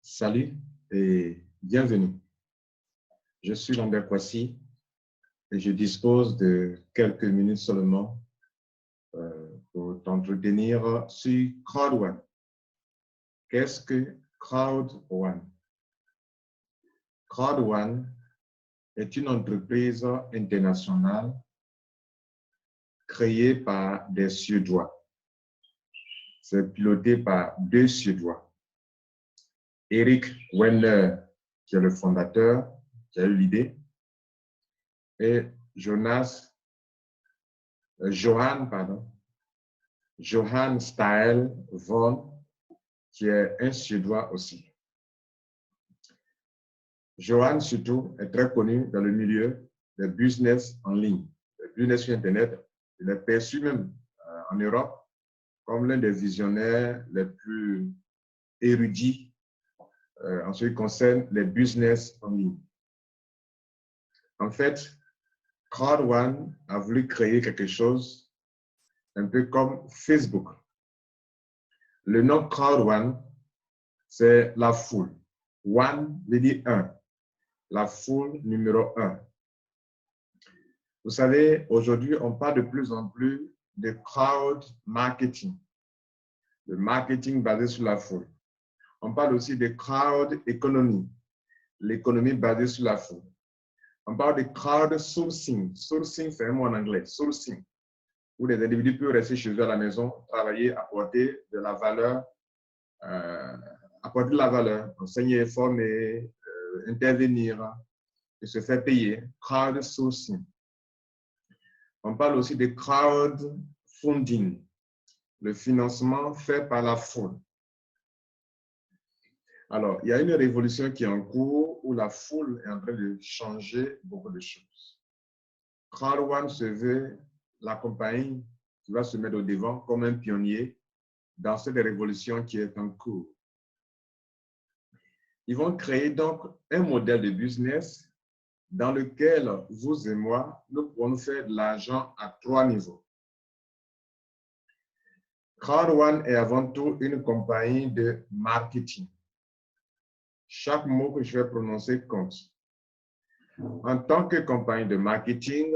Salut et bienvenue. Je suis Lambert Kwasi et je dispose de quelques minutes seulement pour t'entretenir sur CrowdOne. Qu'est-ce que CrowdOne? CrowdOne est une entreprise internationale créée par des Suédois. C'est piloté par deux Suédois. Eric Wenner, qui est le fondateur, qui a eu l'idée, et Johan Stael Von, qui est un Suédois aussi. Johan, surtout, est très connu dans le milieu des business en ligne, des business sur Internet. Il est perçu même en Europe comme l'un des visionnaires les plus érudits en ce qui concerne les business en ligne. En fait, CrowdOne a voulu créer quelque chose un peu comme Facebook. Le nom CrowdOne, c'est la foule. One veut dire un. La foule numéro 1. Vous savez, aujourd'hui, on parle de plus en plus de crowd marketing, le marketing basé sur la foule. On parle aussi de crowd economy, l'économie basée sur la foule. On parle de crowd sourcing. Sourcing, c'est un mot en anglais, sourcing, où les individus peuvent rester chez eux à la maison, travailler, apporter de la valeur, enseigner, former, intervenir et se faire payer. Crowd sourcing. On parle aussi de crowdfunding, le financement fait par la foule. Alors, il y a une révolution qui est en cours où la foule est en train de changer beaucoup de choses. CrowdOne se veut la compagnie qui va se mettre au devant comme un pionnier dans cette révolution qui est en cours. Ils vont créer donc un modèle de business dans lequel vous et moi, nous pourrons faire de l'argent à 3 niveaux. CrowdOne est avant tout une compagnie de marketing. Chaque mot que je vais prononcer compte. En tant que compagnie de marketing,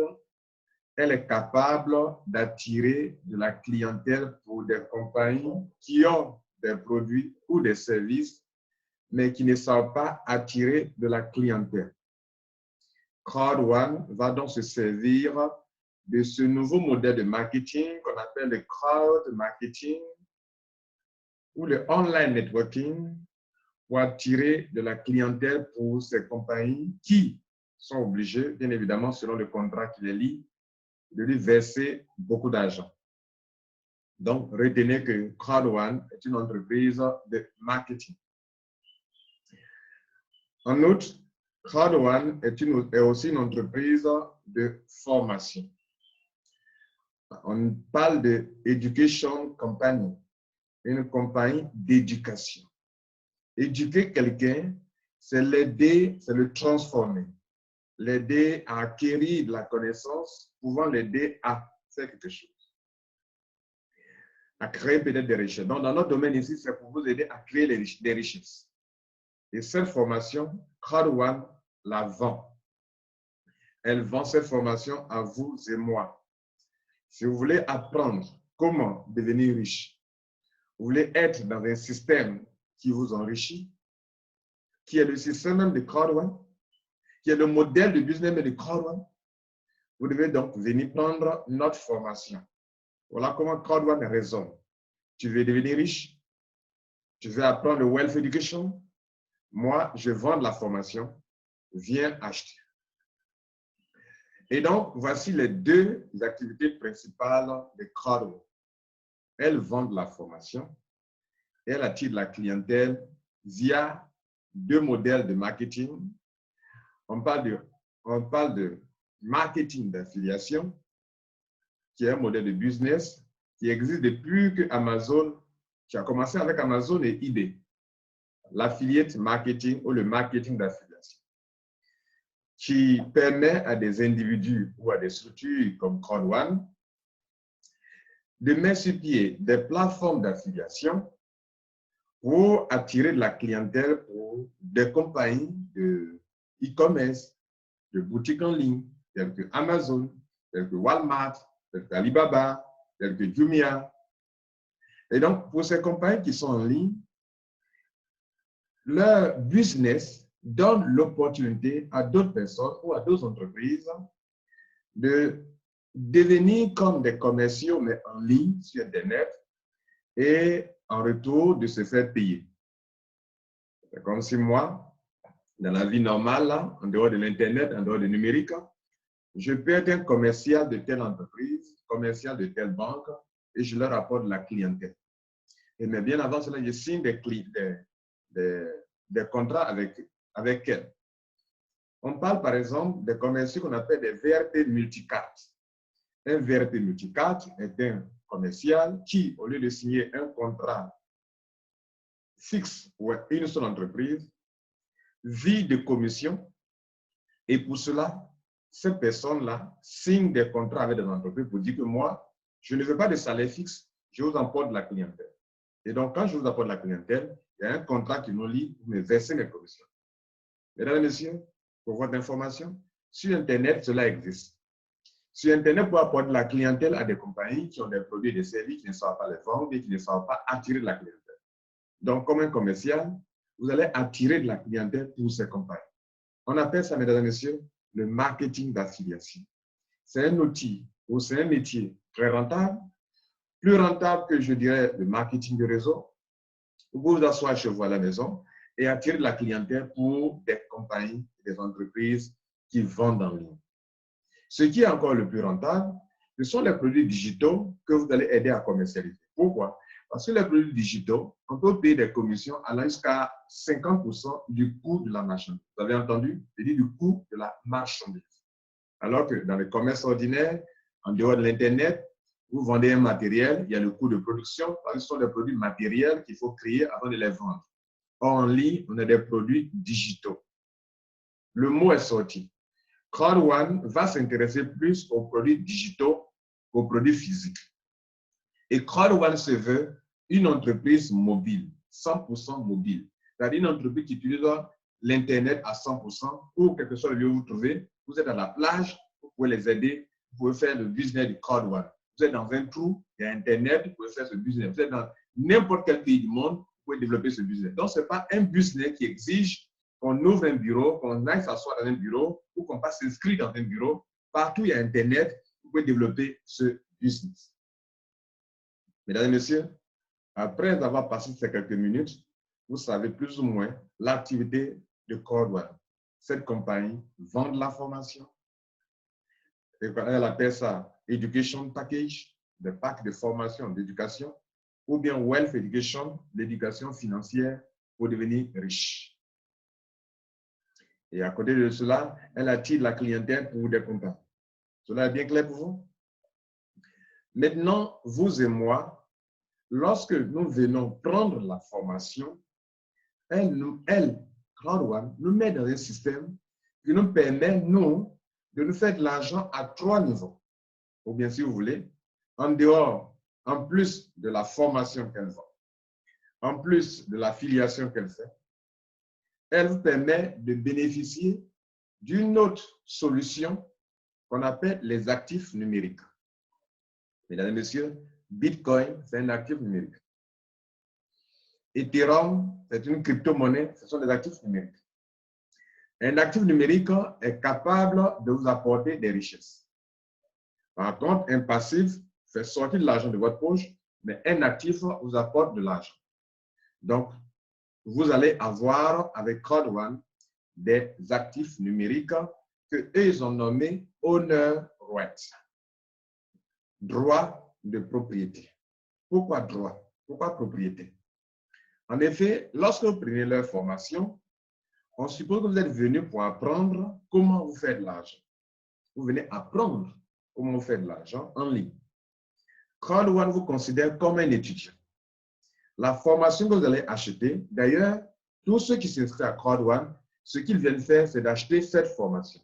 elle est capable d'attirer de la clientèle pour des compagnies qui ont des produits ou des services, mais qui ne savent pas attirer de la clientèle. CrowdOne va donc se servir de ce nouveau modèle de marketing qu'on appelle le crowd marketing ou le online networking pour attirer de la clientèle pour ces compagnies qui sont obligées, bien évidemment, selon le contrat qui les lie, de lui verser beaucoup d'argent. Donc, retenez que CrowdOne est une entreprise de marketing. En outre, CrowdOne est aussi une entreprise de formation. On parle de Education Company, une compagnie d'éducation. Éduquer quelqu'un, c'est l'aider, c'est le transformer, l'aider à acquérir de la connaissance, pouvant l'aider à faire quelque chose, à créer peut-être des richesses. Donc, dans notre domaine ici, c'est pour vous aider à créer des richesses. Et cette formation, CrowdOne la vend. Elle vend cette formation à vous et moi. Si vous voulez apprendre comment devenir riche, vous voulez être dans un système qui vous enrichit, qui est le système même de CrowdOne, qui est le modèle de business de CrowdOne, vous devez donc venir prendre notre formation. Voilà comment CrowdOne raisonne. Tu veux devenir riche? Tu veux apprendre le Wealth Education? Moi, je vends de la formation. Viens acheter. Et donc, voici les deux activités principales de CrowdOne. Elle vend de la formation. Elle attire de la clientèle via deux modèles de marketing. On parle de marketing d'affiliation, qui est un modèle de business qui existe depuis que Amazon, qui a commencé avec Amazon et eBay. L'affiliate marketing ou le marketing d'affiliation, qui permet à des individus ou à des structures comme CrowdOne de mettre sur pied des plateformes d'affiliation pour attirer de la clientèle pour des compagnies de e-commerce, de boutiques en ligne, telles que Amazon, telles que Walmart, telles que Alibaba, telles que Jumia. Et donc, pour ces compagnies qui sont en ligne, leur business donne l'opportunité à d'autres personnes ou à d'autres entreprises de devenir comme des commerciaux, mais en ligne, sur Internet, et en retour de se faire payer. C'est comme si moi, dans la vie normale, là, en dehors de l'Internet, en dehors du numérique, je peux être un commercial de telle entreprise, commercial de telle banque, et je leur apporte de la clientèle. Et mais bien avant cela, je signe des contrats avec elles. On parle par exemple des commerciaux qu'on appelle des VRP multicartes. Un VRP multicarte est un commercial qui, au lieu de signer un contrat fixe pour une seule entreprise, vit de commissions. Et pour cela, ces personnes-là signent des contrats avec des entreprises pour dire que moi, je ne veux pas de salaire fixe, je vous apporte de la clientèle. Et donc, quand je vous apporte de la clientèle, il y a un contrat qui nous lie pour me verser mes commissions. Mesdames et messieurs, pour votre information, sur Internet, cela existe. Sur Internet, pour apporter de la clientèle à des compagnies qui ont des produits et des services qui ne savent pas les vendre et qui ne savent pas attirer de la clientèle. Donc, comme un commercial, vous allez attirer de la clientèle pour ces compagnies. On appelle ça, mesdames et messieurs, le marketing d'affiliation. C'est un outil ou c'est un métier très rentable, plus rentable que, je dirais, le marketing de réseau. Vous vous asseoir chez vous à la maison et attirer de la clientèle pour des compagnies, des entreprises qui vendent en ligne. Ce qui est encore le plus rentable, ce sont les produits digitaux que vous allez aider à commercialiser. Pourquoi? Parce que les produits digitaux, on peut payer des commissions allant jusqu'à 50% du coût de la marchandise. Vous avez entendu? Je dis du coût de la marchandise. Alors que dans les commerces ordinaires, en dehors de l'Internet, vous vendez un matériel, il y a le coût de production, parce que ce sont des produits matériels qu'il faut créer avant de les vendre. Or, en ligne, on a des produits digitaux. Le mot est sorti. Crowd1 va s'intéresser plus aux produits digitaux qu'aux produits physiques. Et Crowd1 se veut une entreprise mobile, 100% mobile. C'est-à-dire une entreprise qui utilise l'Internet à 100% pour quel que soit le lieu où vous vous trouvez. Vous êtes à la plage, vous pouvez les aider, vous pouvez faire le business du Crowd1. Vous êtes dans un trou, il y a Internet, vous pouvez faire ce business. Vous êtes dans n'importe quel pays du monde, vous pouvez développer ce business. Donc, ce n'est pas un business qui exige qu'on ouvre un bureau, qu'on aille s'asseoir dans un bureau ou qu'on passe s'inscrire dans un bureau. Partout, il y a Internet, vous pouvez développer ce business. Mesdames et messieurs, après avoir passé ces quelques minutes, vous savez plus ou moins l'activité de Crowd1. Cette compagnie vend de la formation. Elle appelle ça Education Package, des packs de formation, d'éducation, ou bien Wealth Education, l'éducation financière pour devenir riche. Et à côté de cela, elle attire la clientèle pour des compagnies. Cela est bien clair pour vous? Maintenant, vous et moi, lorsque nous venons prendre la formation, Crowd1 nous met dans un système qui nous permet, nous, de nous faire de l'argent à 3 niveaux. Ou bien, si vous voulez, en dehors, en plus de la formation qu'elle vend, en plus de l'affiliation qu'elle fait, elle vous permet de bénéficier d'une autre solution qu'on appelle les actifs numériques. Mesdames et messieurs, Bitcoin, c'est un actif numérique. Ethereum, c'est une crypto-monnaie, ce sont des actifs numériques. Un actif numérique est capable de vous apporter des richesses. Par contre, un passif fait sortir de l'argent de votre poche, mais un actif vous apporte de l'argent. Donc, vous allez avoir avec Crowd1 des actifs numériques qu'ils ont nommés Owner Rights. Droit de propriété. Pourquoi droit? Pourquoi propriété? En effet, lorsque vous prenez leur formation, on suppose que vous êtes venu pour apprendre comment vous faire de l'argent. Vous venez apprendre comment vous faire de l'argent en ligne. Crowd1 vous considère comme un étudiant. La formation que vous allez acheter, d'ailleurs, tous ceux qui s'inscrivent à Crowd1, ce qu'ils viennent faire, c'est d'acheter cette formation.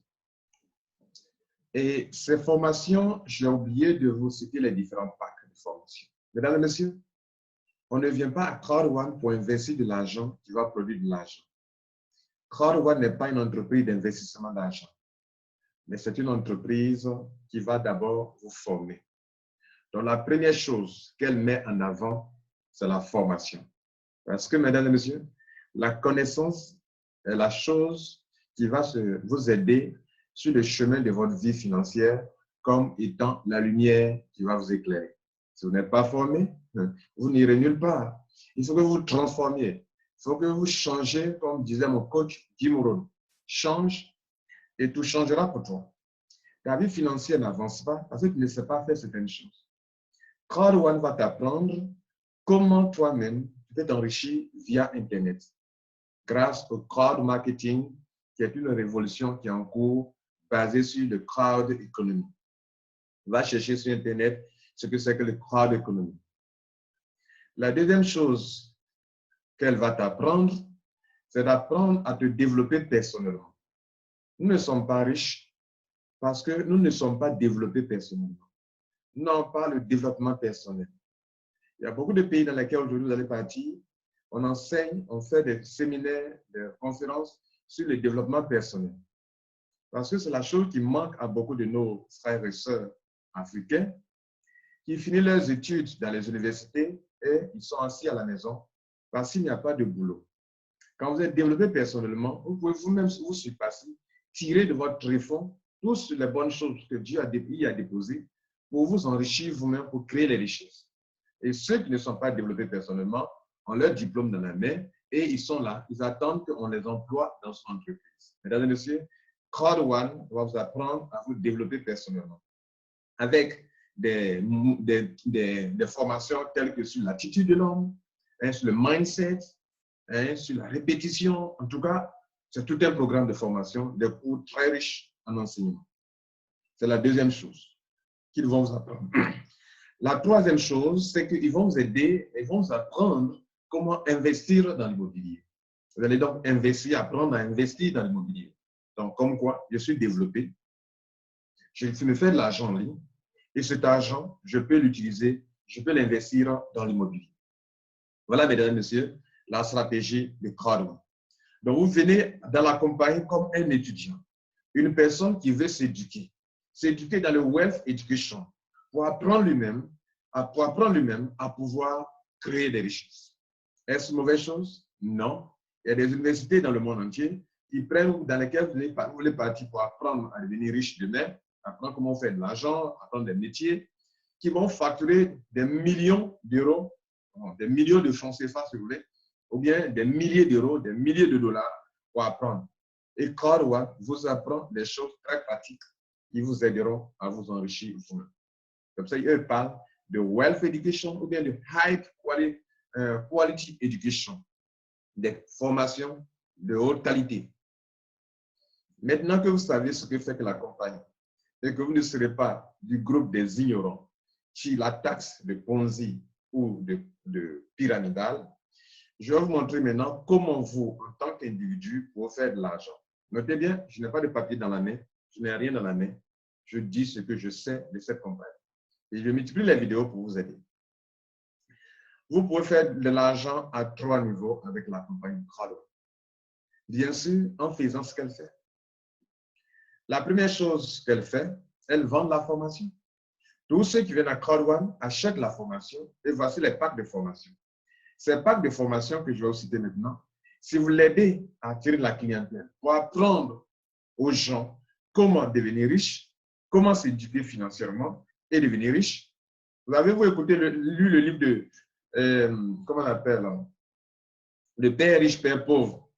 Et ces formations, j'ai oublié de vous citer les différents packs de formation. Mesdames et messieurs, on ne vient pas à Crowd1 pour investir de l'argent qui va produire de l'argent. Crowd1 n'est pas une entreprise d'investissement d'argent, mais c'est une entreprise qui va d'abord vous former. Donc, la première chose qu'elle met en avant, c'est la formation. Parce que, mesdames et messieurs, la connaissance est la chose qui va vous aider sur le chemin de votre vie financière comme étant la lumière qui va vous éclairer. Si vous n'êtes pas formé, vous n'irez nulle part. Il faut que vous vous transformiez. Il faut que vous changez, comme disait mon coach Jim Rohn. Change et tout changera pour toi. Ta vie financière n'avance pas parce que tu ne sais pas faire certaines choses. Crowd1 va t'apprendre comment toi-même tu peux t'enrichir via Internet grâce au crowd marketing qui est une révolution qui est en cours basée sur le crowd economy. Va chercher sur Internet ce que c'est que le crowd economy. La deuxième chose qu'elle va t'apprendre, c'est d'apprendre à te développer personnellement. Nous ne sommes pas riches parce que nous ne sommes pas développés personnellement. Non, pas le développement personnel. Il y a beaucoup de pays dans lesquels aujourd'hui vous allez partir, on enseigne, on fait des séminaires, des conférences sur le développement personnel. Parce que c'est la chose qui manque à beaucoup de nos frères et sœurs africains qui finissent leurs études dans les universités et ils sont assis à la maison parce qu'il n'y a pas de boulot. Quand vous êtes développé personnellement, vous pouvez vous-même vous surpasser, tirer de votre tréfonds toutes les bonnes choses que Dieu a déposées pour vous enrichir vous-même, pour créer les richesses. Et ceux qui ne sont pas développés personnellement ont leur diplôme dans la main et ils sont là, ils attendent qu'on les emploie dans son entreprise. Mesdames et messieurs, Crowd1 va vous apprendre à vous développer personnellement avec des formations telles que sur l'attitude de l'homme, sur le mindset, sur la répétition. En tout cas, c'est tout un programme de formation, des cours très riches en enseignement. C'est la deuxième chose qu'ils vont vous apprendre. La troisième chose, c'est qu'ils vont vous aider, ils vont vous apprendre comment investir dans l'immobilier. Vous allez donc investir, apprendre à investir dans l'immobilier. Donc, comme quoi, je suis développé, je me fais de l'argent en ligne et cet argent, je peux l'utiliser, je peux l'investir dans l'immobilier. Voilà, mesdames et messieurs, la stratégie de Crowd1. Donc, vous venez dans la compagnie comme un étudiant, une personne qui veut s'éduquer dans le wealth education pour apprendre lui-même à pouvoir créer des richesses. Est-ce une mauvaise chose? Non. Il y a des universités dans le monde entier dans lesquelles vous voulez partir pour apprendre à devenir riche demain, apprendre comment faire de l'argent, apprendre des métiers qui vont facturer des millions d'euros, des millions de francs CFA si vous voulez, ou bien des milliers d'euros, des milliers de dollars pour apprendre. Et Crowd1 vous apprend des choses très pratiques qui vous aideront à vous enrichir vous-même. Comme ça, eux parlent de wealth education ou bien de high quality education, des formations de haute qualité. Maintenant que vous savez ce que fait que la compagnie et que vous ne serez pas du groupe des ignorants qui la taxe de Ponzi ou de pyramidal, je vais vous montrer maintenant comment vous, en tant qu'individu, pouvez faire de l'argent. Notez bien, je n'ai pas de papier dans la main, je n'ai rien dans la main. Je dis ce que je sais de cette compagnie. Et je multiplie les vidéos pour vous aider. Vous pouvez faire de l'argent à 3 niveaux avec la compagnie Crowd1. Bien sûr, en faisant ce qu'elle fait. La première chose qu'elle fait, elle vend la formation. Tous ceux qui viennent à Crowd1 achètent la formation et voici les packs de formation. Ces packs de formation que je vais vous citer maintenant, si vous l'aidez à attirer la clientèle pour apprendre aux gens comment devenir riche, comment s'éduquer financièrement et devenir riche. Vous avez-vous lu le livre de, comment on appelle, le Père riche, Père pauvre?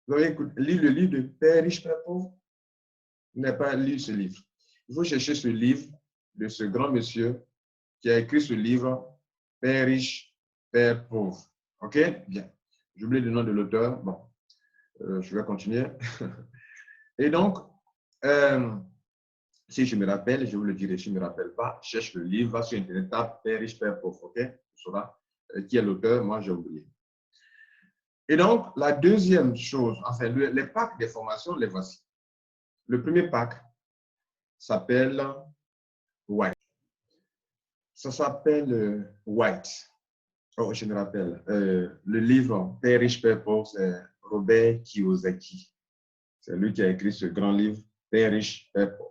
Vous avez lu le livre de Père riche, Père pauvre? Vous n'avez pas lu ce livre. Il faut chercher ce livre de ce grand monsieur qui a écrit ce livre, Père riche, Père pauvre. OK? Bien. J'oublie le nom de l'auteur. Bon, je vais continuer. Et donc, si je me rappelle, je vous le dirai. Si je ne me rappelle pas, cherche le livre, va sur Internet, tape Père riche, Père pauvre. OK? Tu sauras qui est l'auteur. Moi, j'ai oublié. Et donc, la deuxième chose, enfin, les packs des formations, les voici. Le premier pack s'appelle White. Ça s'appelle White. Oh, je me rappelle. Le livre Père riche, Père pauvre, c'est Robert Kiyosaki. C'est lui qui a écrit ce grand livre, Père riche, Père pauvre.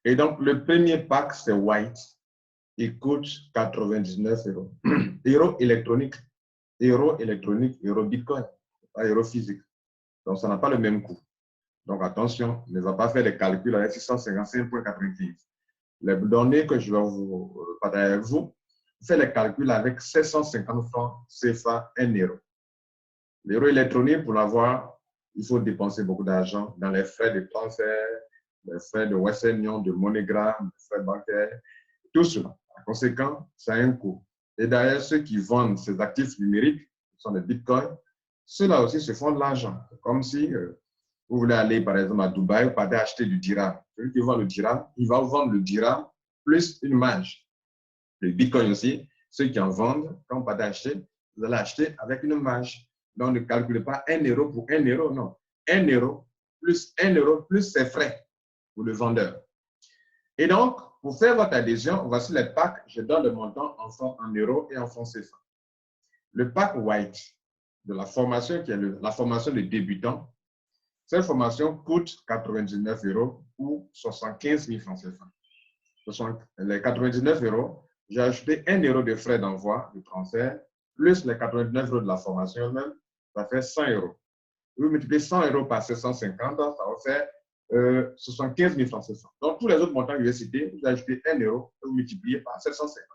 Et donc, le premier pack, c'est White. Il coûte 99 euros. Euro électronique, euro Bitcoin, pas euro physique. Donc, ça n'a pas le même coût. Donc, attention, ne va pas faire les calculs avec 655,95. Les données que je vais vous partager avec vous, faites les calculs avec 750 francs CFA 1 euro. L'euro électronique, pour l'avoir, il faut dépenser beaucoup d'argent dans les frais de transfert, les frais de Western Union, de MoneyGram, les frais bancaires, tout cela. Par conséquent, ça a un coût. Et d'ailleurs, ceux qui vendent ces actifs numériques, qui sont des bitcoins, ceux-là aussi se font de l'argent. Comme si vous voulez aller, par exemple, à Dubaï, vous partez acheter du dirham. Celui qui vend le dirham, il va vous vendre le dirham plus une marge. Le bitcoin aussi, ceux qui en vendent, quand vous partez acheter, vous allez acheter avec une marge. Donc, ne calculez pas 1 euro pour 1 euro, non. 1 euro plus ses frais pour le vendeur. Et donc, pour faire votre adhésion, voici les packs. Je donne le montant en euros et en francs CFA. Le pack White de la formation, qui est la formation de débutant, cette formation coûte 99 euros ou 75 000 francs CFA. Les 99 euros, j'ai ajouté 1 euro de frais d'envoi, de transfert, plus les 99 euros de la formation même, ça fait 100 euros. Vous multipliez 100 euros par 750, ça va faire 75 000 francs CFA. Donc, tous les autres montants que je vais citer, vous ajoutez 1 euro et vous multipliez par 750.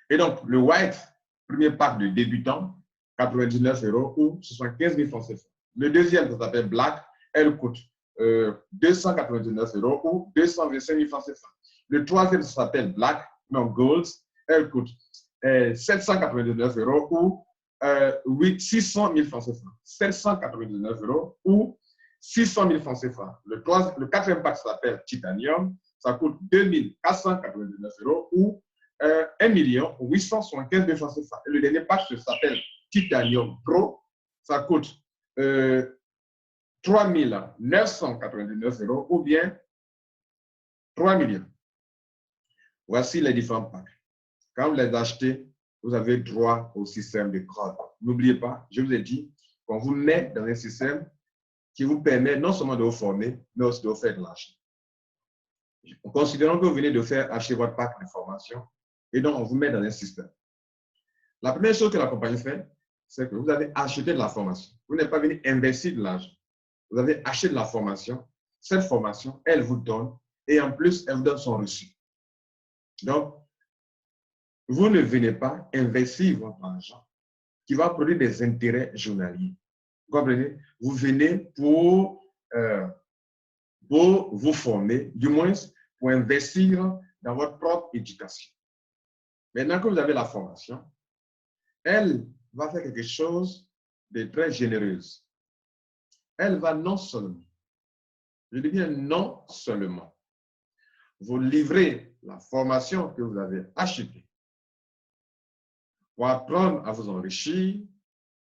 Et donc, le White, premier pack de débutant, 99 euros ou 75 000 francs CFA. Le deuxième, ça s'appelle Black, elle coûte 299 euros ou 225 000 francs CFA. Le troisième, ça s'appelle Black, non Gold, elle coûte 799 euros ou 600 000 francs CFA. 799 euros ou 600 000 francs CFA. Le quatrième pack s'appelle Titanium, ça coûte 2499 euros ou 1 875 000 francs CFA. Et le dernier pack s'appelle Titanium Pro, ça coûte 3 999 euros ou bien 3 millions. Voici les différents packs. Quand vous les achetez, vous avez droit au système de crowd. N'oubliez pas, je vous ai dit qu'on vous met dans un système qui vous permet non seulement de vous former, mais aussi de vous faire de l'argent. Considérons que vous venez de faire acheter votre pack de formation et donc on vous met dans un système. La première chose que la compagnie fait, c'est que vous avez acheté de la formation. Vous n'êtes pas venu investir de l'argent. Vous avez acheté de la formation. Cette formation, elle vous donne et en plus, elle vous donne son reçu. Donc, vous ne venez pas investir votre argent qui va produire des intérêts journaliers. Vous comprenez? Vous venez pour vous former, du moins pour investir dans votre propre éducation. Maintenant que vous avez la formation, elle va faire quelque chose de très généreuse. Elle va non seulement, je dis bien non seulement, vous livrer la formation que vous avez achetée pour apprendre à vous enrichir,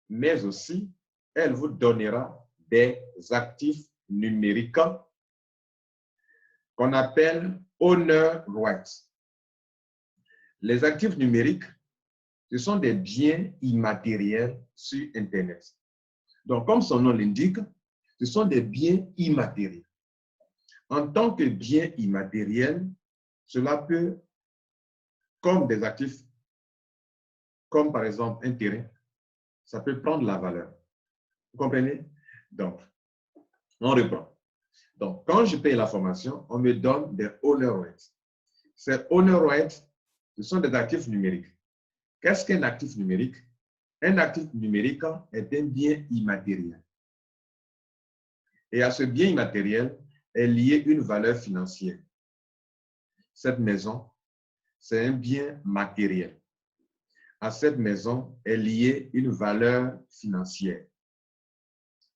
mais aussi, elle vous donnera des actifs numériques qu'on appelle Honor Rights. Les actifs numériques, ce sont des biens immatériels sur Internet. Donc, comme son nom l'indique, ce sont des biens immatériels. En tant que biens immatériels, cela peut, comme des actifs, comme par exemple un terrain, ça peut prendre la valeur. Vous comprenez? Donc, on reprend. Donc, quand je paye la formation, on me donne des honor rights. Ces honor rights, ce sont des actifs numériques. Qu'est-ce qu'un actif numérique? Un actif numérique est un bien immatériel. Et à ce bien immatériel est liée une valeur financière. Cette maison, c'est un bien matériel. À cette maison est liée une valeur financière.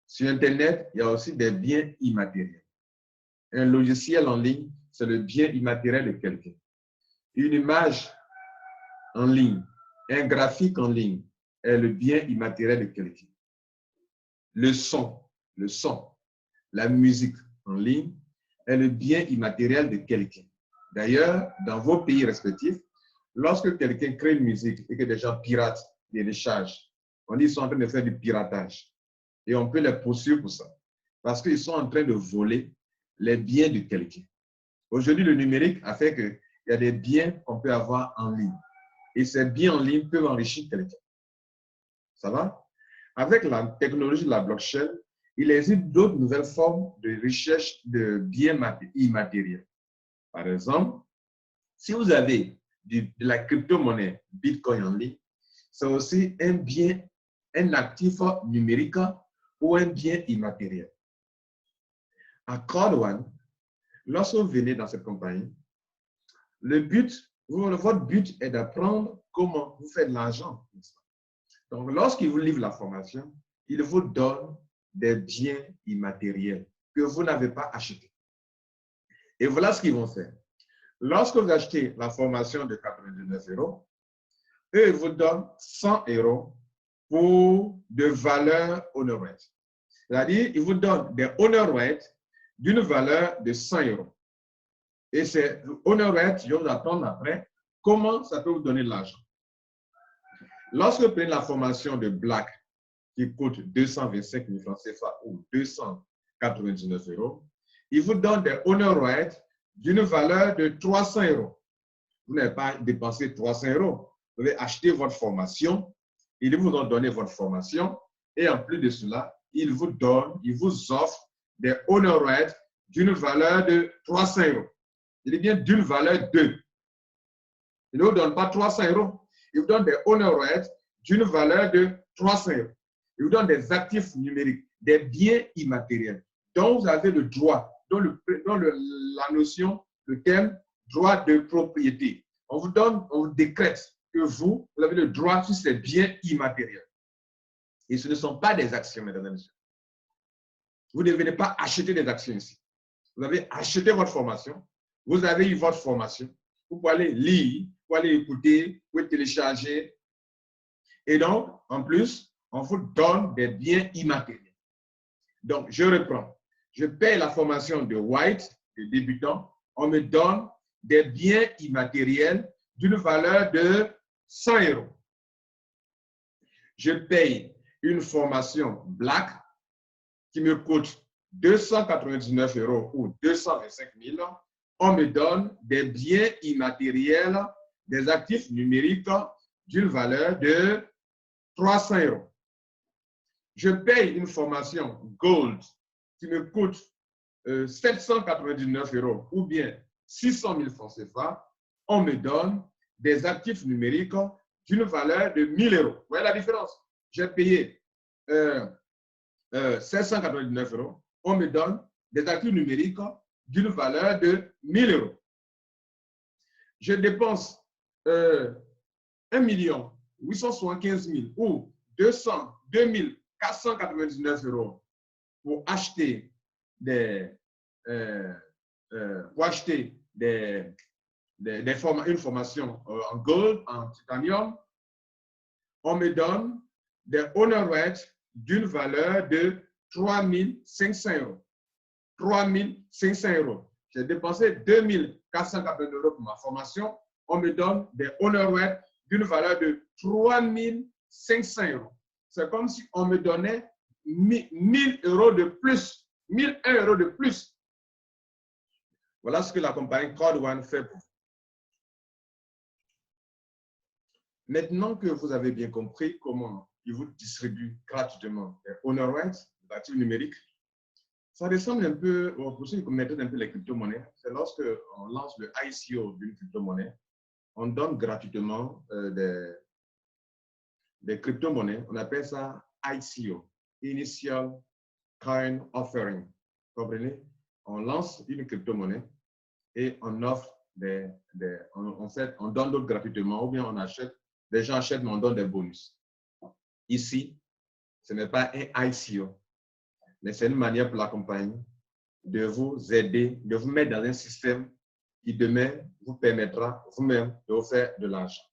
Sur Internet, il y a aussi des biens immatériels. Un logiciel en ligne, c'est le bien immatériel de quelqu'un. Une image en ligne, un graphique en ligne est le bien immatériel de quelqu'un. Le son, la musique en ligne est le bien immatériel de quelqu'un. D'ailleurs, dans vos pays respectifs, lorsque quelqu'un crée une musique et que des gens piratent, téléchargent On dit qu'ils sont en train de faire du piratage. Et on peut les poursuivre pour ça. Parce qu'ils sont en train de voler les biens de quelqu'un. Aujourd'hui, le numérique a fait qu'il y a des biens qu'on peut avoir en ligne. Et ces biens en ligne peuvent enrichir quelqu'un. Ça va? Avec la technologie de la blockchain, il existe d'autres nouvelles formes de recherche de biens immatériels. Par exemple, si vous avez de la crypto-monnaie Bitcoin en ligne, c'est aussi un bien, un actif numérique ou un bien immatériel. À Card1, lorsque vous venez dans cette compagnie, votre but est d'apprendre comment vous faites de l'argent. Donc, lorsqu'il vous livre la formation, il vous donne des biens immatériels que vous n'avez pas achetés. Et voilà ce qu'ils vont faire. Lorsque vous achetez la formation de 99 €, eux, ils vous donnent 100 € pour de valeur honorette. C'est-à-dire, ils vous donnent des honorettes d'une valeur de 100 €. Et ces honorettes, je vais vous apprendre après comment ça peut vous donner de l'argent. Lorsque vous prenez la formation de Black, qui coûte 225 000 francs CFA ou 299 €, il vous donne des honorettes d'une valeur de 300 €. Vous n'avez pas dépensé 300 €. Vous avez acheté votre formation, ils vous ont donné votre formation, et en plus de cela, ils vous offrent des honorettes d'une valeur de 300 €. Il est bien d'une valeur 2. Ils ne vous donnent pas 300 €. Ils vous donnent des honorettes d'une valeur de 300 €. Ils vous donnent des actifs numériques, des biens immatériels, dont vous avez le droit, dont la notion, le terme droit de propriété. On vous décrète que vous avez le droit sur ces biens immatériels. Et ce ne sont pas des actions, mesdames et messieurs. Vous ne venez pas acheter des actions ici. Vous avez acheté votre formation, vous avez eu votre formation, vous pouvez aller lire, vous pouvez aller écouter, vous pouvez télécharger. Et donc, en plus, on vous donne des biens immatériels. Donc, je reprends. Je paye la formation de White, de débutant, on me donne des biens immatériels d'une valeur de 100 €. Je paye une formation Black qui me coûte 299 € ou 225 000 €. On me donne des biens immatériels, des actifs numériques d'une valeur de 300 €. Je paye une formation Gold qui me coûte 799 € ou bien 600 000 francs CFA. On me donne des actifs numériques d'une valeur de 1 000 €. Vous voyez la différence? J'ai payé 799 €. On me donne des actifs numériques d'une valeur de 1 000 €. Je dépense 1 875 000 ou 2 499 € pour acheter une formation en gold, en titanium. On me donne des honorettes d'une valeur de 3 500 €. 3 500 €. J'ai dépensé 2 489 € pour ma formation. On me donne des honorettes d'une valeur de 3 500 €. C'est comme si on me donnait 1 000 € de plus, 1 001 € de plus. Voilà ce que la compagnie Card1 fait pour vous. Maintenant que vous avez bien compris comment ils vous distribuent gratuitement les honorettes, les actifs numériques, ça ressemble un peu, pour ceux qui connaissent un peu les crypto-monnaies, c'est lorsque on lance le ICO d'une crypto-monnaie, on donne gratuitement des crypto-monnaies, on appelle ça ICO, Initial Coin Offering. Vous comprenez? On lance une crypto-monnaie et on offre on donne d'autres gratuitement ou bien on achète, les gens achètent mais on donne des bonus. Ici, ce n'est pas un ICO, mais c'est une manière pour la compagnie de vous aider, de vous mettre dans un système qui demain vous permettra vous-même de vous faire de l'argent.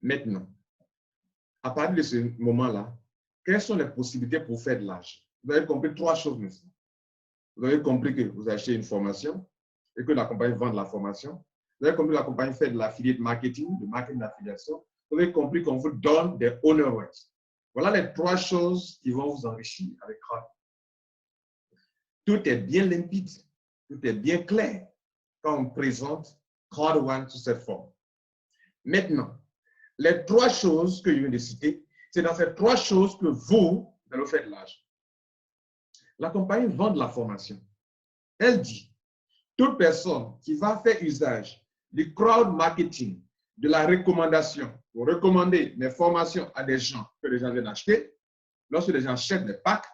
Maintenant, à partir de ce moment-là, quelles sont les possibilités pour faire de l'argent? Vous avez compris 3 choses maintenant. Vous avez compris que vous achetez une formation et que la compagnie vend de la formation. Vous avez compris que la compagnie fait de l'affiliate marketing, de marketing d'affiliation. Vous avez compris qu'on vous donne des honorettes. Voilà les 3 choses qui vont vous enrichir avec Crowd. Tout est bien limpide, tout est bien clair quand on présente Crowd One sous cette forme. Maintenant, les 3 choses que je viens de citer, c'est dans ces 3 choses que vous allez faire de l'argent. La compagnie vend de la formation. Elle dit, toute personne qui va faire usage du crowd marketing, de la recommandation, pour recommander mes formations à des gens que les gens viennent acheter, lorsque les gens achètent des packs,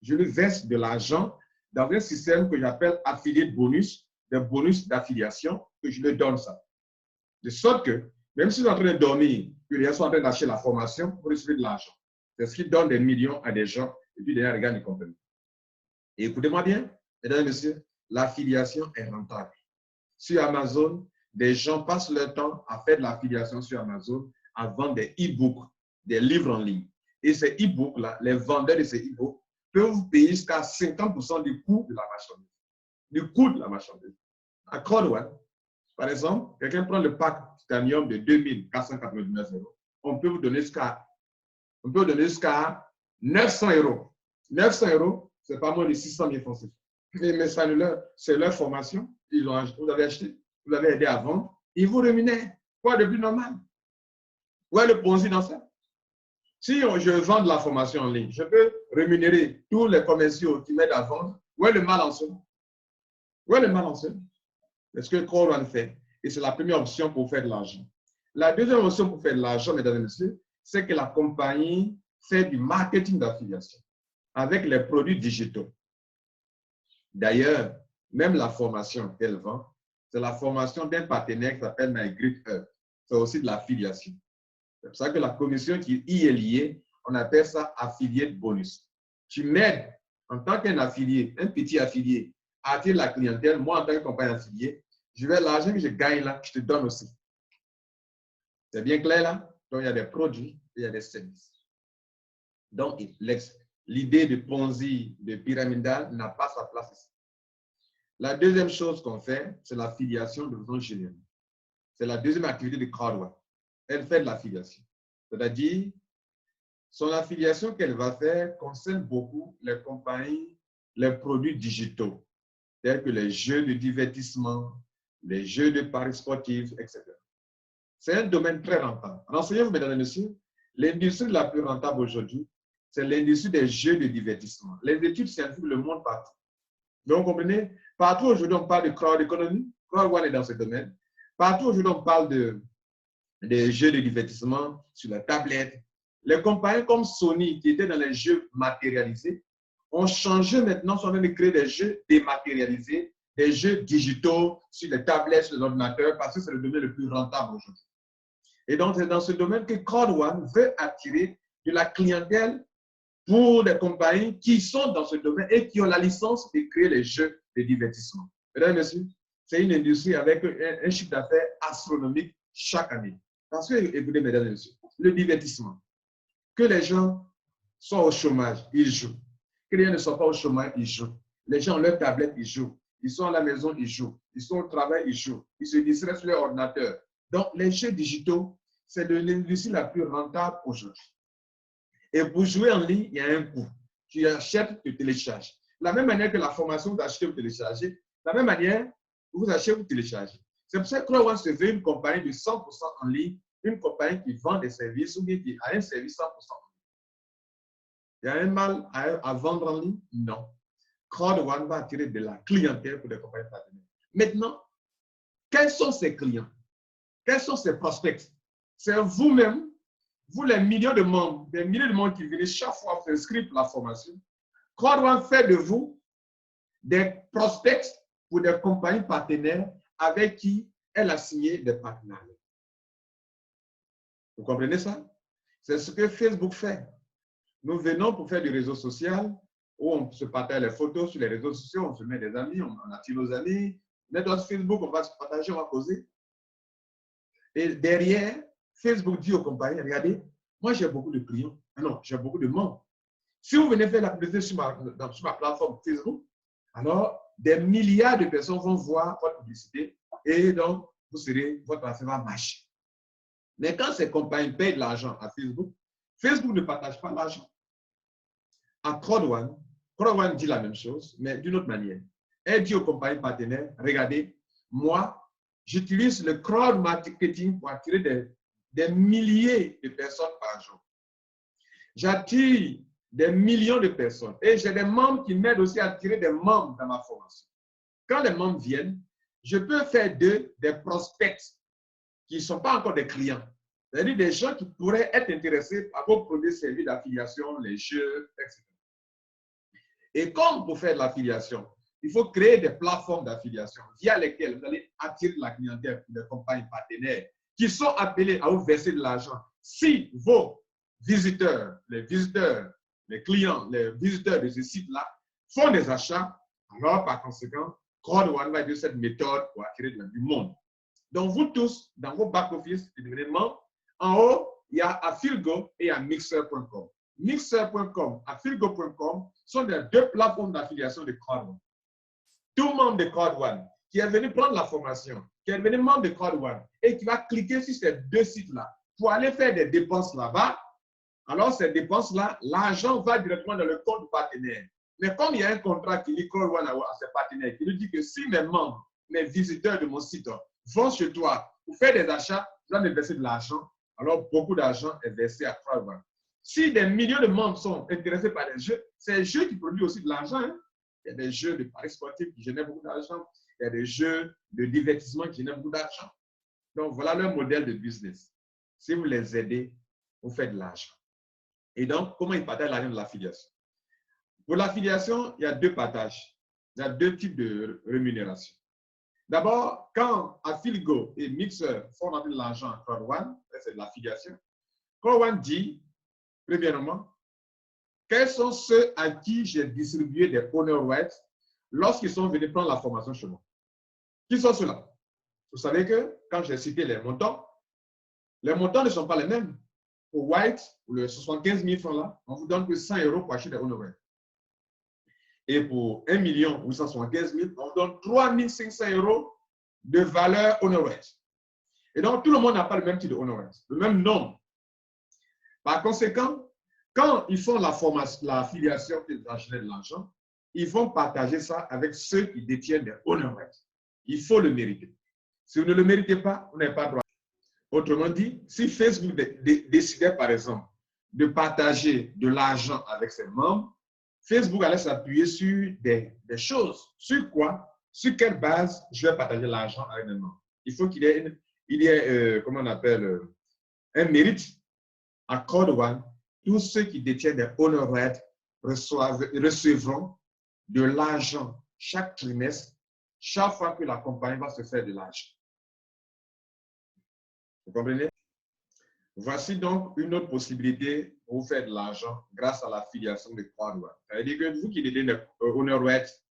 je lui verse de l'argent dans un système que j'appelle affiliate bonus, des bonus d'affiliation, que je lui donne ça. De sorte que, même si vous êtes en train de dormir, que les gens sont en train d'acheter la formation, vous recevez de l'argent. C'est ce qui donne des millions à des gens, et puis derrière, les gars ne comprennent pas. Et écoutez-moi bien, mesdames et messieurs, l'affiliation est rentable. Sur Amazon, des gens passent leur temps à faire de l'affiliation sur Amazon, à vendre des e-books, des livres en ligne. Et ces e-books-là, les vendeurs de ces e-books peuvent vous payer jusqu'à 50% du coût de la marchandise. Du coût de la marchandise. À Crowd One, par exemple, quelqu'un prend le pack titanium de 2499 €. On peut vous donner jusqu'à 900 €. 900 €, c'est pas moins de 600 000 francs. Mais c'est leur formation. Vous avez acheté, vous l'avez aidé à vendre. Ils vous rémunèrent. Quoi de plus normal? Où est le Ponzi dans ça? Si je vends de la formation en ligne, je peux rémunérer tous les commerciaux qui m'aident à vendre. Où est le mal en cela? Où est le mal en cela? C'est ce que Crowd One fait. Et c'est la première option pour faire de l'argent. La deuxième option pour faire de l'argent, mesdames et messieurs, c'est que la compagnie fait du marketing d'affiliation avec les produits digitaux. D'ailleurs, même la formation qu'elle vend, c'est la formation d'un partenaire qui s'appelle MyGreatHub. C'est aussi de l'affiliation. C'est pour ça que la commission qui y est liée, on appelle ça affiliate bonus. Tu m'aides en tant qu'un affilié, un petit affilié, à attirer la clientèle. Moi, en tant que compagnie affiliée, je vais l'argent que je gagne là, je te donne aussi. C'est bien clair là? Donc, il y a des produits et il y a des services. Donc, l'idée de Ponzi, de pyramidal, n'a pas sa place ici. La deuxième chose qu'on fait, c'est l'affiliation de façon générale. C'est la deuxième activité de Crowd One. Elle fait de l'affiliation. C'est-à-dire, son affiliation qu'elle va faire concerne beaucoup les compagnies, les produits digitaux, tels que les jeux de divertissement, les jeux de paris sportifs, etc. C'est un domaine très rentable. Renseignez-vous, mesdames et messieurs, l'industrie la plus rentable aujourd'hui, c'est l'industrie des jeux de divertissement. Les études scientifiques le montrent partout. Donc, vous comprenez, partout aujourd'hui, on parle de crowd economy. Crowd One est dans ce domaine. Partout aujourd'hui, on parle des jeux de divertissement sur la tablette. Les compagnies comme Sony, qui étaient dans les jeux matérialisés, ont changé maintenant, sont en train de créer des jeux dématérialisés, des jeux digitaux sur les tablettes, sur les ordinateurs, parce que c'est le domaine le plus rentable aujourd'hui. Et donc, c'est dans ce domaine que Crowd One veut attirer de la clientèle pour des compagnies qui sont dans ce domaine et qui ont la licence de créer les jeux de divertissement. Mesdames et messieurs, c'est une industrie avec un chiffre d'affaires astronomique chaque année. Parce que, écoutez, mesdames et messieurs, le divertissement, que les gens soient au chômage, ils jouent. Que les gens ne soient pas au chômage, ils jouent. Les gens ont leur tablette, ils jouent. Ils sont à la maison, ils jouent. Ils sont au travail, ils jouent. Ils se distraient sur leur ordinateur. Donc, les jeux digitaux, c'est de l'industrie la plus rentable aujourd'hui. Et pour jouer en ligne, il y a un coût. Tu achètes, tu télécharges. De la même manière que la formation, vous achetez, vous téléchargez. De la même manière, vous achetez, vous téléchargez. C'est pour ça que Crowd One se veut une compagnie de 100% en ligne, une compagnie qui vend des services ou bien qui a un service 100% en ligne. Il y a un mal à vendre en ligne? Non. Crowd One va attirer de la clientèle pour des compagnies partenaires. Maintenant, quels sont ces clients? Quels sont ces prospects? C'est vous-même, vous les millions de membres, des milliers de membres qui viennent chaque fois s'inscrire pour la formation. Crowd One fait de vous des prospects pour des compagnies partenaires avec qui elle a signé des partenariats. Vous comprenez ça? C'est ce que Facebook fait. Nous venons pour faire du réseau social où on se partage les photos sur les réseaux sociaux, on se met des amis, on attire nos amis. Dans Facebook, on va se partager, on va causer. Et derrière, Facebook dit aux compagnies, regardez, moi j'ai beaucoup de clients. Non, j'ai beaucoup de membres. Si vous venez faire la publicité sur ma plateforme Facebook, alors des milliards de personnes vont voir votre publicité et donc votre affaire va marcher. Mais quand ces compagnies payent de l'argent à Facebook, Facebook ne partage pas l'argent. À Crowd1 dit la même chose, mais d'une autre manière. Elle dit aux compagnies partenaires, regardez, moi, j'utilise le crowd marketing pour attirer des milliers de personnes par jour. J'attire des millions de personnes et j'ai des membres qui m'aident aussi à attirer des membres dans ma formation. Quand les membres viennent, je peux faire d'eux des prospects qui ne sont pas encore des clients. C'est-à-dire des gens qui pourraient être intéressés par vos produits et services d'affiliation, les jeux, etc. Et comme pour faire de l'affiliation, il faut créer des plateformes d'affiliation via lesquelles vous allez attirer la clientèle pour des compagnies partenaires qui sont appelés à vous verser de l'argent. Si vos visiteurs, les clients, les visiteurs de ce site-là font des achats, alors par conséquent, Crowd1 va utiliser cette méthode pour attirer du monde. Donc, vous tous, dans vos back-office, vous devenez membres. En haut, il y a Affilgo et il y a Mixer.com. Mixer.com, Affilgo.com sont les deux plateformes d'affiliation de Crowd1. Tout membre de Crowd1 qui est venu prendre la formation, qui est devenu membre de Crowd1 et qui va cliquer sur ces deux sites-là pour aller faire des dépenses là-bas, alors ces dépenses-là, l'argent va directement dans le compte du partenaire. Mais comme il y a un contrat qui lie Crowd1 à ses partenaires, qui nous dit que si mes membres, mes visiteurs de mon site vont chez toi pour faire des achats, tu vas me verser de l'argent, alors beaucoup d'argent est versé à Crowd1. Si des millions de membres sont intéressés par les jeux, c'est les jeux qui produisent aussi de l'argent. Hein? Il y a des jeux de paris sportifs qui génèrent beaucoup d'argent. Il y a des jeux de divertissement qui génèrent beaucoup d'argent. Donc, voilà leur modèle de business. Si vous les aidez, vous faites de l'argent. Et donc, comment ils partagent l'argent de l'affiliation? Pour l'affiliation, il y a deux partages. Il y a deux types de rémunération. D'abord, quand Affilgo et Mixer font rentrer de l'argent à Crowd1, c'est de l'affiliation. Crowd1 dit, premièrement, quels sont ceux à qui j'ai distribué des honor rights lorsqu'ils sont venus prendre la formation chez moi? Qui sont ceux-là? Vous savez que quand j'ai cité les montants ne sont pas les mêmes. Pour White, pour le 75 000 francs là, on vous donne que 100 € pour acheter des honor rights. Et pour 1 875 000, on vous donne 3 500 € de valeur honor rights. Et donc, tout le monde n'a pas le même type de honor rights, le même nombre. Par conséquent, quand ils font la formation, l'affiliation qui va générer de l'argent, ils vont partager ça avec ceux qui détiennent des honor rights. Il faut le mériter. Si vous ne le méritez pas, vous n'avez pas droit. Autrement dit, si Facebook décidait, par exemple, de partager de l'argent avec ses membres, Facebook allait s'appuyer sur des choses. Sur quoi? Sur quelle base je vais partager l'argent avec mes membres? Il faut qu'il y ait, comment on appelle, un mérite. À Crowd1, tous ceux qui détiennent des honor rights recevront de l'argent chaque trimestre, chaque fois que la compagnie va se faire de l'argent. Vous comprenez? Voici donc une autre possibilité pour vous faire de l'argent grâce à l'affiliation de Crowd1. Ça veut dire que vous qui détenez des honor rights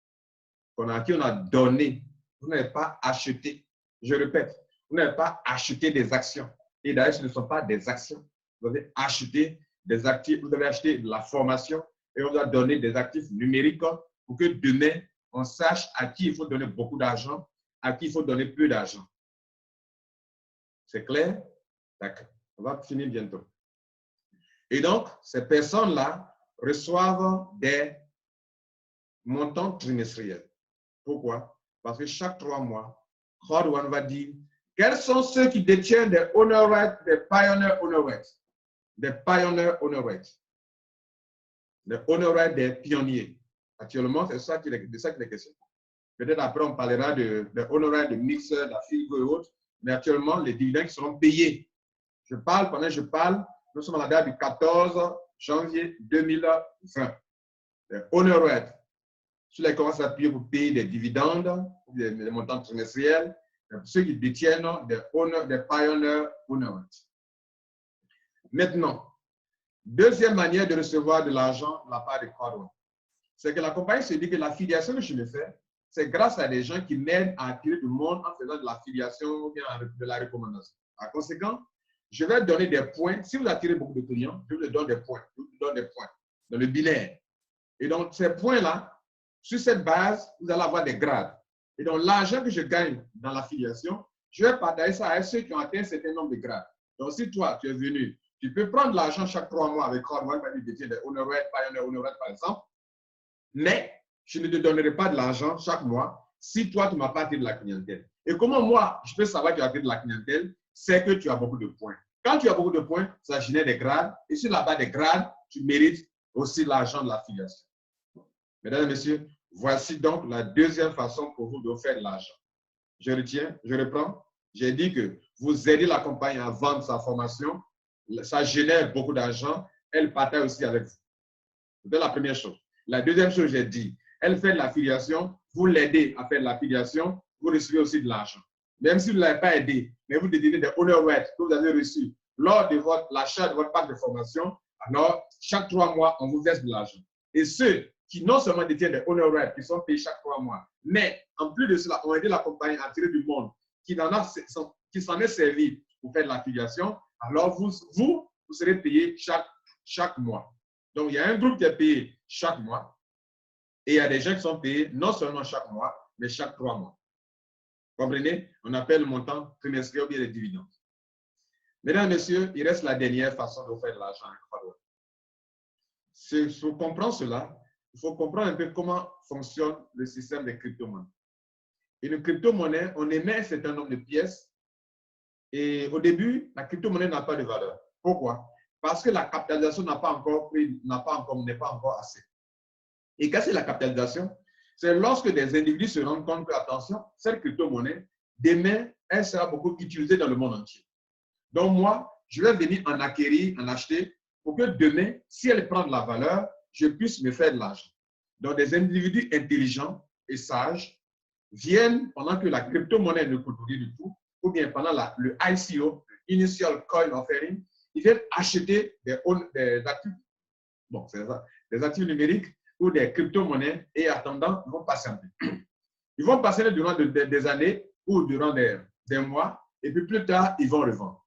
à qui on a donné, vous n'avez pas acheté. Je répète, vous n'avez pas acheté des actions. Et d'ailleurs, ce ne sont pas des actions. Vous avez acheté des actifs, vous avez acheté de la formation et on vous a donné des actifs numériques pour que demain, on sache à qui il faut donner beaucoup d'argent, à qui il faut donner peu d'argent. C'est clair? D'accord. On va finir bientôt. Et donc, ces personnes-là reçoivent des montants trimestriels. Pourquoi? Parce que chaque 3 mois, Crowd1 va dire quels sont ceux qui détiennent des honor rights, des pioneer honor rights. Des pioneer honor rights. Des honor rights des pionniers. Actuellement, c'est ça qu'il est question. Peut-être après, on parlera des honor rights de Mixer, d'Affilgo et autres. Mais actuellement, les dividendes qui seront payés. Pendant que je parle, nous sommes à la date du 14 janvier 2020. Les honor rights sur lesquels on va s'appuyer pour payer des dividendes, des montants trimestriels, ceux qui détiennent des pioneer honor rights. Maintenant, deuxième manière de recevoir de l'argent de la part de Crowd1, c'est que la compagnie se dit que l'affiliation que je me fais, c'est grâce à des gens qui m'aident à attirer du monde en faisant de l'affiliation ou bien de la recommandation. Par conséquent, je vais donner des points. Si vous attirez beaucoup de clients, je vous donne des points. Je vous donne des points dans le binaire. Et donc, ces points-là, sur cette base, vous allez avoir des grades. Et donc, l'argent que je gagne dans l'affiliation, je vais partager ça avec ceux qui ont atteint un certain nombre de grades. Donc, si toi, tu es venu, Tu peux prendre l'argent chaque 3 mois avec CrowdOne, quand tu détiens des Honorate, Pioneer Honorate par exemple, mais je ne te donnerai pas de l'argent chaque mois si toi, tu ne m'as pas attiré de la clientèle. Et comment moi, je peux savoir que tu as attiré de la clientèle? C'est que tu as beaucoup de points. Quand tu as beaucoup de points, ça génère des grades. Et sur la base des grades, tu mérites aussi l'argent de l'affiliation. Mesdames et messieurs, voici donc la deuxième façon pour vous de faire de l'argent. Je retiens, je reprends. J'ai dit que vous aidez la compagnie à vendre sa formation. Ça génère beaucoup d'argent. Elle partage aussi avec vous. C'est la première chose. La deuxième chose, j'ai dit, elle fait de l'affiliation. Vous l'aidez à faire de l'affiliation. Vous recevez aussi de l'argent. Même si vous ne l'avez pas aidé, mais vous détenez des Honorate que vous avez reçus lors de l'achat de votre pack de formation, alors chaque 3 mois, on vous verse de l'argent. Et ceux qui non seulement détiennent des Honorate qui sont payés chaque 3 mois, mais en plus de cela, ont aidé la compagnie à tirer du monde qui s'en est servi pour faire de l'affiliation, alors vous serez payé chaque mois. Donc, il y a un groupe qui est payé chaque mois et il y a des gens qui sont payés non seulement chaque mois, mais chaque 3 mois. Comprenez? On appelle le montant trimestriel ou bien les dividendes. Mesdames et messieurs, il reste la dernière façon de faire de l'argent avec CrowdOne. Pour comprendre cela, il faut comprendre un peu comment fonctionne le système des crypto-monnaies. Une crypto-monnaie, on émet un certain nombre de pièces et au début, la crypto-monnaie n'a pas de valeur. Pourquoi? Parce que la capitalisation n'est pas encore assez. Et qu'est-ce que la capitalisation? C'est lorsque des individus se rendent compte que, attention, cette crypto-monnaie, demain, elle sera beaucoup utilisée dans le monde entier. Donc moi, je vais venir en acquérir, en acheter, pour que demain, si elle prend de la valeur, je puisse me faire de l'argent. Donc des individus intelligents et sages viennent pendant que la crypto-monnaie ne coûte rien du tout, ou bien pendant le ICO, Initial Coin Offering, ils viennent acheter des actifs, bon, c'est ça, des actifs numériques ou des crypto-monnaies et attendant, ils vont patienter. Ils vont passer durant des années ou durant des mois et puis plus tard, ils vont revendre.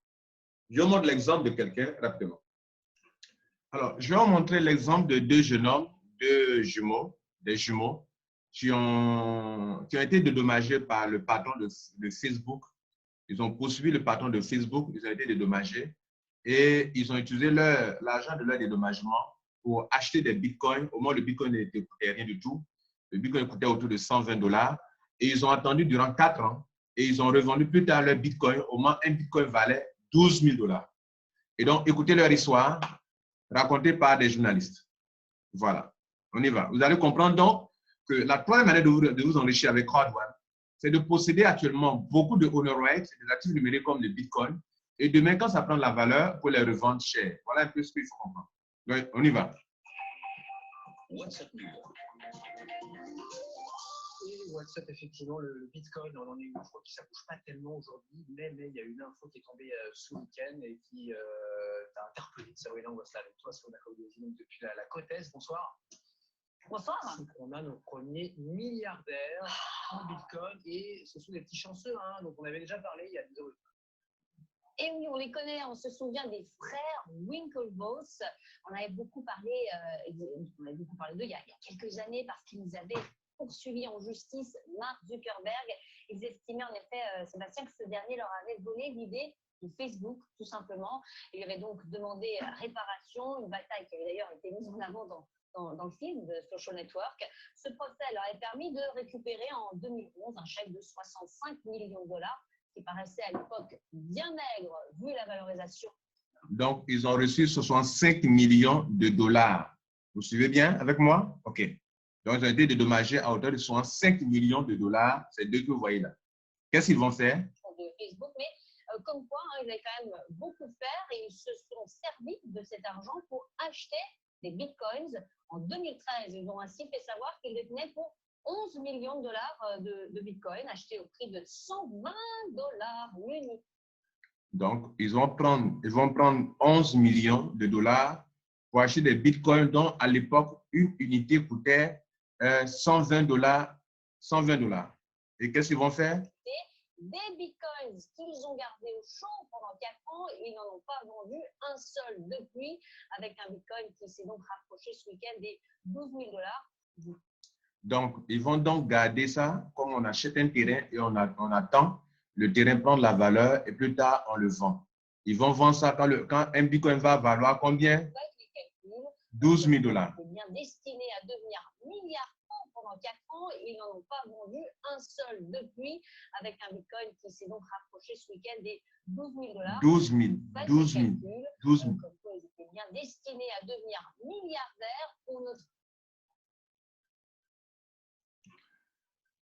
Je vous montre l'exemple de quelqu'un rapidement. Alors, je vais vous montrer l'exemple de deux jeunes hommes, des jumeaux, qui ont été dédommagés par le patron de Facebook. Ils ont poursuivi le patron de Facebook, ils ont été dédommagés et ils ont utilisé l'argent de leur dédommagement pour acheter des bitcoins. Au moins, le bitcoin ne coûtait rien du tout. Le bitcoin coûtait autour de 120 $ et ils ont attendu durant 4 ans et ils ont revendu plus tard leur bitcoin. Au moins, un bitcoin valait 12 000 $. Et donc, écoutez leur histoire racontée par des journalistes. Voilà, on y va. Vous allez comprendre donc que la troisième manière de vous enrichir avec CrowdOne, c'est de posséder actuellement beaucoup de Honorate, des actifs numériques comme le Bitcoin, et demain, quand ça prend de la valeur, pour les revendre cher. Voilà un peu ce qu'il faut comprendre. Donc, on y va. Et WhatsApp, effectivement, le Bitcoin, on en a une info qui ne bouge pas tellement aujourd'hui, mais il y a une info qui est tombée ce week-end et qui t'a interpellé. Ça va là avec toi, sur depuis la côte Est. Bonsoir. Bonsoir. On a nos premiers milliardaires en Bitcoin et ce sont des petits chanceux. Hein, donc, on avait déjà parlé il y a 10 ans. Et oui, on les connaît, on se souvient des frères Winklevoss. On avait beaucoup parlé d'eux il y a quelques années parce qu'ils avaient poursuivi en justice Mark Zuckerberg. Ils estimaient en effet, Sébastien, que ce dernier leur avait volé l'idée de Facebook, tout simplement. Ils lui avaient donc demandé réparation, une bataille qui avait d'ailleurs été mise en avant dans le film de Social Network. Ce procès leur a permis de récupérer en 2011 un chèque de 65 millions $, qui paraissait à l'époque bien maigre vu la valorisation. Donc, ils ont reçu 65 millions $. Vous suivez bien avec moi? OK. Donc, ils ont été dédommagés à hauteur de 65 millions $. C'est deux que vous voyez là. Qu'est-ce qu'ils vont faire? De Facebook, mais comme quoi, ils avaient quand même beaucoup faire et ils se sont servis de cet argent pour acheter des bitcoins. En 2013, ils ont ainsi fait savoir qu'ils détenaient pour 11 millions de dollars de bitcoin achetés au prix de 120 $ l'unité. Donc, ils vont prendre 11 millions de $. Pour acheter des bitcoins dont à l'époque, une unité coûtait 120 $. Et qu'est-ce qu'ils vont faire? Des bitcoins qu'ils ont gardés au chaud pendant 4 ans et ils n'en ont pas vendu un seul depuis, avec un bitcoin qui s'est donc rapproché ce week-end des 12 000 $. Donc, ils vont donc garder ça comme on achète un terrain et on attend le terrain prendre la valeur et plus tard, on le vend. Ils vont vendre ça quand un bitcoin va valoir combien? 12 000 $. C'est bien destiné à devenir milliardaire pendant 4 ans. Ils n'en ont pas vendu un seul depuis, avec un bitcoin qui s'est donc rapproché ce week-end des 12 000 $. 12 000. 12 000. 12 000. Comme quoi, ils étaient bien destinés à devenir milliardaires pour notre.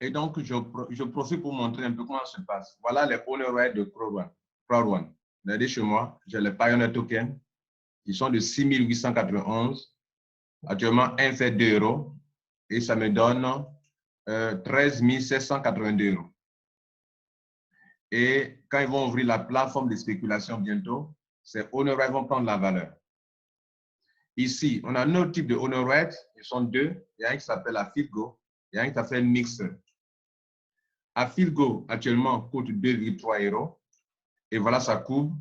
Et donc, je profite pour montrer un peu comment ça se passe. Voilà les owner rights de CrowdOne. Regardez chez moi, j'ai les Pioneer tokens qui sont de 6 891. Actuellement, un fait 2 € et ça me donne 13 782 €. Et quand ils vont ouvrir la plateforme de spéculation bientôt, ces owner rights vont prendre la valeur. Ici, on a un autre type de owner rights, ils sont deux. Il y a un qui s'appelle Afilgo, il y a un qui s'appelle Mixer. Afilgo, actuellement, coûte 2,3 €. Et voilà sa courbe.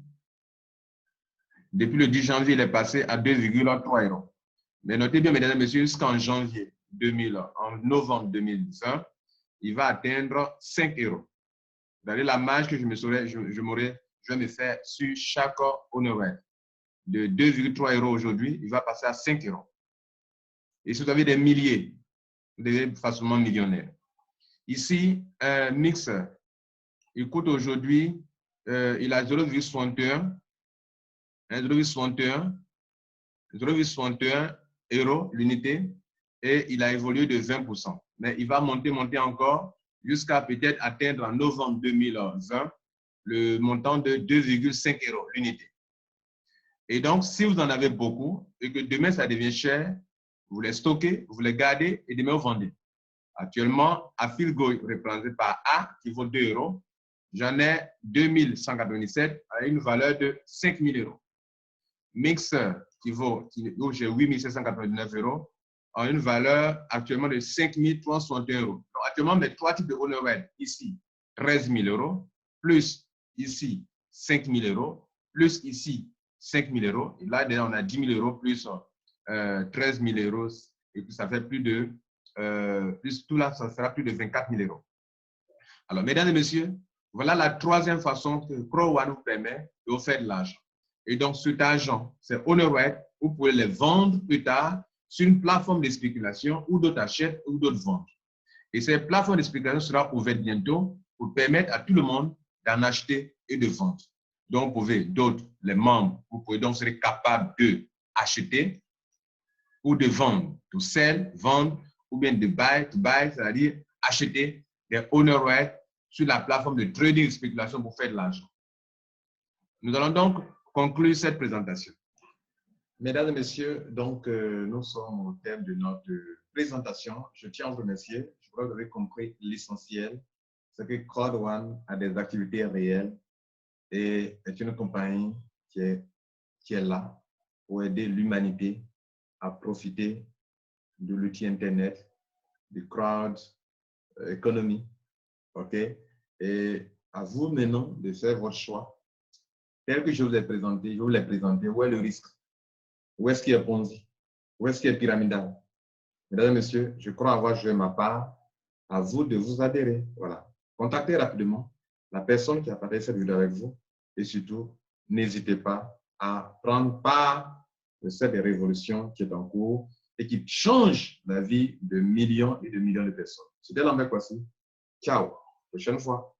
Depuis le 10 janvier, il est passé à 2,3 €. Mais notez bien, mesdames et messieurs, jusqu'en en novembre 2020, il va atteindre 5 €. Regardez la marge que je vais me faire sur chaque owner right. De 2,3 € aujourd'hui, il va passer à 5 €. Et si vous avez des milliers, vous devenez facilement millionnaire. Ici, un Mixer, il coûte aujourd'hui, il a 0,61 € l'unité et il a évolué de 20%. Mais il va monter encore jusqu'à peut-être atteindre en novembre 2020 le montant de 2,5 € l'unité. Et donc, si vous en avez beaucoup et que demain ça devient cher, vous les stockez, vous les gardez et demain vous vendez. Actuellement, Afilgo représenté par A qui vaut 2 €. J'en ai 2197 à une valeur de 5 000 €. Mixer où j'ai 8 799 € a une valeur actuellement de 5 361 €. Donc, actuellement, mes trois types de owner rights, ici 13 000 €, plus ici 5 000 €, plus ici 5 000 €. Et là, on a 10 000 € plus 13 000 €. Et puis, ça fait plus de, plus tout là, ça sera plus de 24 000 €. Alors, mesdames et messieurs, voilà la troisième façon que CrowdOne vous permet de vous faire de l'argent. Et donc, cet argent, c'est owner right, vous pouvez les vendre plus tard sur une plateforme de spéculation où d'autres achètent ou d'autres vendent. Et cette plateforme de spéculation sera ouverte bientôt pour permettre à tout le monde d'en acheter et de vendre. Donc, vous pouvez, d'autres, les membres, vous pouvez donc être capable d'acheter ou de vendre, to sell, vendre, ou bien de buy, to buy, c'est-à-dire acheter des owner rights sur la plateforme de trading et spéculation pour faire de l'argent. Nous allons donc conclure cette présentation. Mesdames et messieurs, donc nous sommes au thème de notre présentation. Je tiens à vous remercier. Je crois que vous avez compris l'essentiel. C'est que CrowdOne a des activités réelles et est une compagnie qui est là pour aider l'humanité à profiter de l'outil Internet, du crowd economy. OK? Et à vous maintenant de faire votre choix. Tel que je vous ai présenté, je vous l'ai présenté. Où est le risque? Où est-ce qu'il y a Ponzi? Où est-ce qu'il y a pyramidal? Mesdames et messieurs, je crois avoir joué ma part. À vous de vous adhérer. Voilà. Contactez rapidement la personne qui a partagé cette vidéo avec vous. Et surtout, n'hésitez pas à prendre part de cette révolution qui est en cours et qui change la vie de millions et de millions de personnes. C'était Lambert Kwasi. Ciao. Prochaine fois.